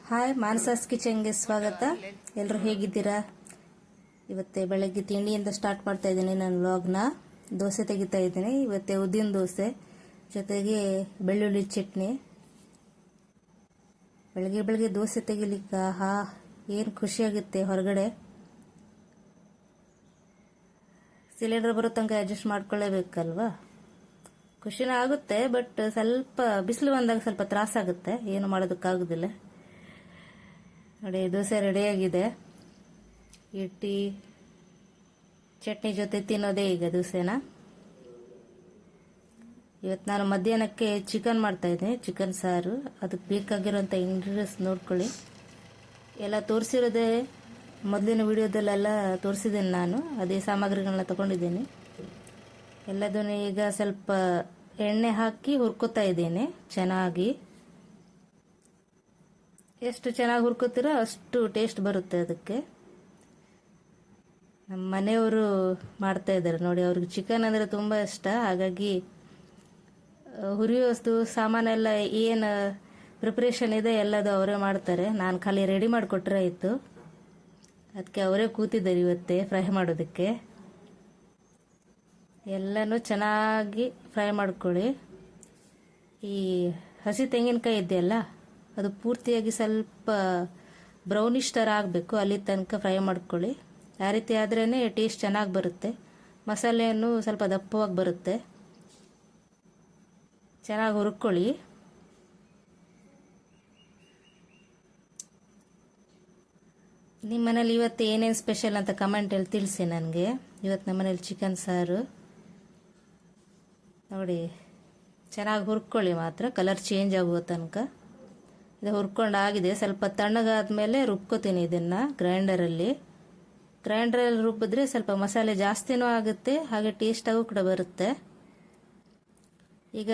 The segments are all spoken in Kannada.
ಹಾಯ್, ಮಾನಸಾಸ್ ಕಿಚನ್ಗೆ ಸ್ವಾಗತ. ಎಲ್ಲರೂ ಹೇಗಿದ್ದೀರಾ? ಇವತ್ತೇ ಬೆಳಗ್ಗೆ ತಿಂಡಿಯಿಂದ ಸ್ಟಾರ್ಟ್ ಮಾಡ್ತಾ ಇದ್ದೀನಿ ನನ್ನ ವ್ಲಾಗ್ನ. ದೋಸೆ ತೆಗಿತಾ ಇದ್ದೀನಿ. ಇವತ್ತೇ ಉದ್ದಿನ ದೋಸೆ ಜೊತೆಗೆ ಬೆಳ್ಳುಳ್ಳಿ ಚಟ್ನಿ. ಬೆಳಗ್ಗೆ ಬೆಳಗ್ಗೆ ದೋಸೆ ತೆಗಿಲಿಕ್ಕೆ ಏನು ಖುಷಿಯಾಗುತ್ತೆ. ಹೊರಗಡೆ ಸಿಲಿಂಡರ್ ಬರೋ ತನಕ ಅಡ್ಜಸ್ಟ್ ಮಾಡ್ಕೊಳ್ಳೇಬೇಕಲ್ವಾ. ಖುಷಿನ ಆಗುತ್ತೆ, ಬಟ್ ಸ್ವಲ್ಪ ಬಿಸಿಲು ಬಂದಾಗ ಸ್ವಲ್ಪ ತ್ರಾಸಾಗುತ್ತೆ. ಏನು ಮಾಡೋದಕ್ಕಾಗೋದಿಲ್ಲ. ನೋಡಿ, ದೋಸೆ ರೆಡಿಯಾಗಿದೆ. ಇಟ್ಟು ಚಟ್ನಿ ಜೊತೆ ತಿನ್ನೋದೇ ಈಗ ದೋಸೆನ. ಇವತ್ತು ನಾನು ಮಧ್ಯಾಹ್ನಕ್ಕೆ ಚಿಕನ್ ಮಾಡ್ತಾ ಇದ್ದೀನಿ, ಚಿಕನ್ ಸಾರು. ಅದಕ್ಕೆ ಬೇಕಾಗಿರೋಂಥ ಇಂಗ್ರೀಡಿಯೆಂಟ್ಸ್ ನೋಡ್ಕೊಳ್ಳಿ. ಎಲ್ಲ ತೋರಿಸಿರೋದೇ ಮೊದಲಿನ ವಿಡಿಯೋದಲ್ಲೆಲ್ಲ ತೋರಿಸಿದ್ದೀನಿ ನಾನು. ಅದೇ ಸಾಮಗ್ರಿಗಳನ್ನ ತಗೊಂಡಿದ್ದೀನಿ. ಎಲ್ಲದನ್ನು ಈಗ ಸ್ವಲ್ಪ ಎಣ್ಣೆ ಹಾಕಿ ಹುರ್ಕೋತಾ ಇದ್ದೀನಿ ಚೆನ್ನಾಗಿ. ಎಷ್ಟು ಚೆನ್ನಾಗಿ ಹುರ್ಕೋತೀರೋ ಅಷ್ಟು ಟೇಸ್ಟ್ ಬರುತ್ತೆ ಅದಕ್ಕೆ. ನಮ್ಮ ಮನೆಯವರು ಮಾಡ್ತಾ ಇದ್ದಾರೆ ನೋಡಿ. ಅವ್ರಿಗೆ ಚಿಕನ್ ಅಂದರೆ ತುಂಬ ಇಷ್ಟ. ಹಾಗಾಗಿ ಹುರಿಯೋಷ್ಟು ಸಾಮಾನೆಲ್ಲ ಏನು ಪ್ರಿಪ್ರೇಷನ್ ಇದೆ ಎಲ್ಲದು ಅವರೇ ಮಾಡ್ತಾರೆ. ನಾನು ಖಾಲಿ ರೆಡಿ ಮಾಡಿಕೊಟ್ರೆ ಆಯಿತು. ಅದಕ್ಕೆ ಅವರೇ ಕೂತಿದ್ದಾರೆ ಇವತ್ತೇ ಫ್ರೈ ಮಾಡೋದಕ್ಕೆ. ಎಲ್ಲನೂ ಚೆನ್ನಾಗಿ ಫ್ರೈ ಮಾಡ್ಕೊಳ್ಳಿ. ಈ ಹಸಿ ತೆಂಗಿನಕಾಯಿ ಇದೆಯಲ್ಲ, ಅದು ಪೂರ್ತಿಯಾಗಿ ಸ್ವಲ್ಪ ಬ್ರೌನಿಶ್ ಥರ ಆಗಬೇಕು. ಅಲ್ಲಿ ತನಕ ಫ್ರೈ ಮಾಡ್ಕೊಳ್ಳಿ. ಆ ರೀತಿ ಆದ್ರೇ ಟೇಸ್ಟ್ ಚೆನ್ನಾಗಿ ಬರುತ್ತೆ. ಮಸಾಲೆಯನ್ನು ಸ್ವಲ್ಪ ದಪ್ಪವಾಗಿ ಬರುತ್ತೆ. ಚೆನ್ನಾಗಿ ಹುರ್ಕೊಳ್ಳಿ. ನಿಮ್ಮ ಮನೇಲಿ ಇವತ್ತು ಏನೇನು ಸ್ಪೆಷಲ್ ಅಂತ ಕಮೆಂಟಲ್ಲಿ ತಿಳಿಸಿ ನನಗೆ. ಇವತ್ತು ನಮ್ಮ ಮನೇಲಿ ಚಿಕನ್ ಸಾರು ನೋಡಿ. ಚೆನ್ನಾಗಿ ಹುರ್ಕೊಳ್ಳಿ ಮಾತ್ರ, ಕಲರ್ ಚೇಂಜ್ ಆಗುವ ತನಕ. ಇದು ಹುರ್ಕೊಂಡಾಗಿದೆ. ಸ್ವಲ್ಪ ತಣ್ಣಗಾದ್ಮೇಲೆ ರುಬ್ಕೋತೀನಿ ಇದನ್ನು ಗ್ರೈಂಡರಲ್ಲಿ ರುಬ್ಬಿದ್ರೆ ಸ್ವಲ್ಪ ಮಸಾಲೆ ಜಾಸ್ತಿನೂ ಆಗುತ್ತೆ, ಹಾಗೆ ಟೇಸ್ಟಾಗೂ ಕೂಡ ಬರುತ್ತೆ. ಈಗ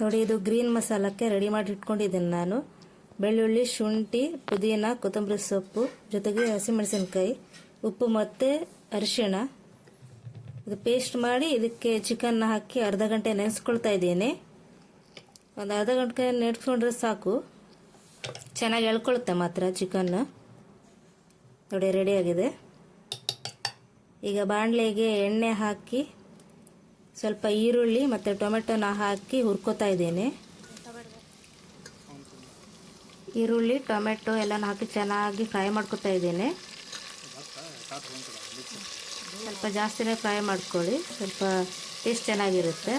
ನೋಡಿ, ಇದು ಗ್ರೀನ್ ಮಸಾಲಕ್ಕೆ ರೆಡಿ ಮಾಡಿ ಇಟ್ಕೊಂಡಿದ್ದೀನಿ ನಾನು. ಬೆಳ್ಳುಳ್ಳಿ, ಶುಂಠಿ, ಪುದೀನ, ಕೊತ್ತಂಬರಿ ಸೊಪ್ಪು ಜೊತೆಗೆ ಹಸಿಮೆಣಸಿನ್ಕಾಯಿ, ಉಪ್ಪು ಮತ್ತು ಅರಿಶಿಣ. ಇದು ಪೇಸ್ಟ್ ಮಾಡಿ ಇದಕ್ಕೆ ಚಿಕನ್ನ ಹಾಕಿ ಅರ್ಧ ಗಂಟೆ ನೆನೆಸ್ಕೊಳ್ತಾ ಇದ್ದೀನಿ. ಒಂದು ಅರ್ಧ ಗಂಟೆ ನೆನೆಸ್ಕೊಂಡ್ರೆ ಸಾಕು. ಚೆನ್ನಾಗಿ ಎಳ್ಕೊಳುತ್ತೆ ಮಾತ್ರ ಚಿಕನ್. ನೋಡಿ, ರೆಡಿಯಾಗಿದೆ. ಈಗ ಬಾಣಲೆಗೆ ಎಣ್ಣೆ ಹಾಕಿ ಸ್ವಲ್ಪ ಈರುಳ್ಳಿ ಮತ್ತು ಟೊಮೆಟೊನ ಹಾಕಿ ಹುರ್ಕೋತಾ ಇದ್ದೀನಿ. ಈರುಳ್ಳಿ, ಟೊಮೆಟೊ ಎಲ್ಲನೂ ಹಾಕಿ ಚೆನ್ನಾಗಿ ಫ್ರೈ ಮಾಡ್ಕೊತಾ ಇದ್ದೀನಿ. ಸ್ವಲ್ಪ ಜಾಸ್ತಿನೇ ಫ್ರೈ ಮಾಡ್ಕೊಳ್ಳಿ, ಸ್ವಲ್ಪ ಟೇಸ್ಟ್ ಚೆನ್ನಾಗಿರುತ್ತೆ.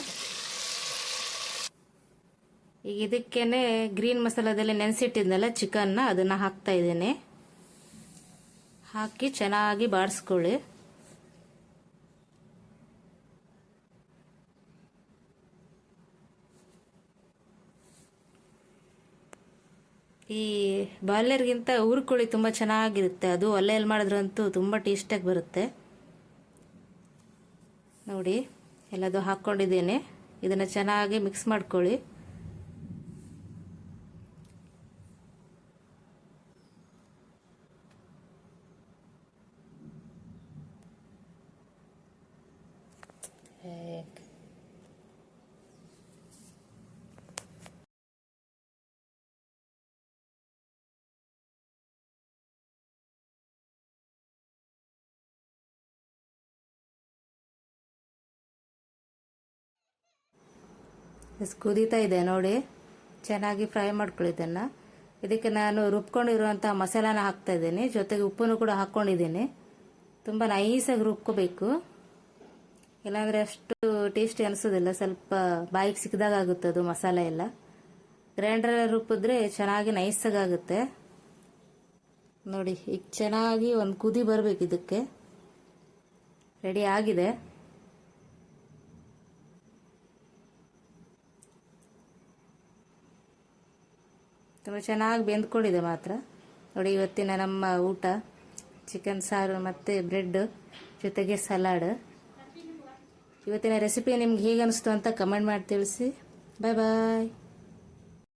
ಈಗ ಇದಕ್ಕೇನೆ ಗ್ರೀನ್ ಮಸಾಲದಲ್ಲಿ ನೆನೆಸಿಟ್ಟಿದ್ನಲ್ಲ ಚಿಕನ್ನ, ಅದನ್ನು ಹಾಕ್ತಾ ಇದ್ದೀನಿ. ಹಾಕಿ ಚೆನ್ನಾಗಿ ಬಾಡಿಸ್ಕೊಳ್ಳಿ. ಈ ಬಾಯ್ಲರ್ಗಿಂತ ಹುರ್ಕೊಳ್ಳಿ, ತುಂಬ ಚೆನ್ನಾಗಿರುತ್ತೆ. ಅದು ಒಲೆಯಲ್ಲಿ ಮಾಡಿದ್ರಂತೂ ತುಂಬ ಟೇಸ್ಟಾಗಿ ಬರುತ್ತೆ. ನೋಡಿ, ಎಲ್ಲದು ಹಾಕ್ಕೊಂಡಿದ್ದೇನೆ. ಇದನ್ನು ಚೆನ್ನಾಗಿ ಮಿಕ್ಸ್ ಮಾಡ್ಕೊಳ್ಳಿ. ಕುದೀತಾ ಇದೆ ನೋಡಿ. ಚೆನ್ನಾಗಿ ಫ್ರೈ ಮಾಡ್ಕೊಳ್ಳಿದ್ದನ್ನು. ಇದಕ್ಕೆ ನಾನು ರುಬ್ಕೊಂಡಿರುವಂಥ ಮಸಾಲಾನ ಹಾಕ್ತಾ ಇದ್ದೀನಿ. ಜೊತೆಗೆ ಉಪ್ಪನ್ನು ಕೂಡ ಹಾಕ್ಕೊಂಡಿದ್ದೀನಿ. ತುಂಬ ನೈಸಾಗಿ ರುಬ್ಕೋಬೇಕು, ಇಲ್ಲಾಂದರೆ ಅಷ್ಟು ಟೇಸ್ಟಿ ಅನಿಸೋದಿಲ್ಲ. ಸ್ವಲ್ಪ ಬಾಯಿಗೆ ಸಿಕ್ಕಿದಾಗ ಆಗುತ್ತೆ ಅದು ಮಸಾಲೆ ಎಲ್ಲ. ಗ್ರೈಂಡ್ರಲ್ಲಿ ರುಬ್ಬಿದ್ರೆ ಚೆನ್ನಾಗಿ ನೈಸಾಗಿ ಆಗುತ್ತೆ. ನೋಡಿ, ಈಗ ಚೆನ್ನಾಗಿ ಒಂದು ಕುದಿ ಬರಬೇಕು. ಇದಕ್ಕೆ ರೆಡಿ ಆಗಿದೆ. ತುಂಬ ಚೆನ್ನಾಗಿ ಬೆಂದ್ಕೊಂಡಿದೆ ಮಾತ್ರ. ನೋಡಿ, ಇವತ್ತಿನ ನಮ್ಮ ಊಟ ಚಿಕನ್ ಸಾರು ಮತ್ತು ಬ್ರೆಡ್ ಜೊತೆಗೆ ಸಲಾಡ್. ಇವತ್ತಿನ ರೆಸಿಪಿ ನಿಮ್ಗೆ ಹೇಗೆ ಅನಿಸ್ತು ಅಂತ ಕಮೆಂಟ್ ಮಾಡಿ ತಿಳಿಸಿ. ಬಾಯ್ ಬಾಯ್.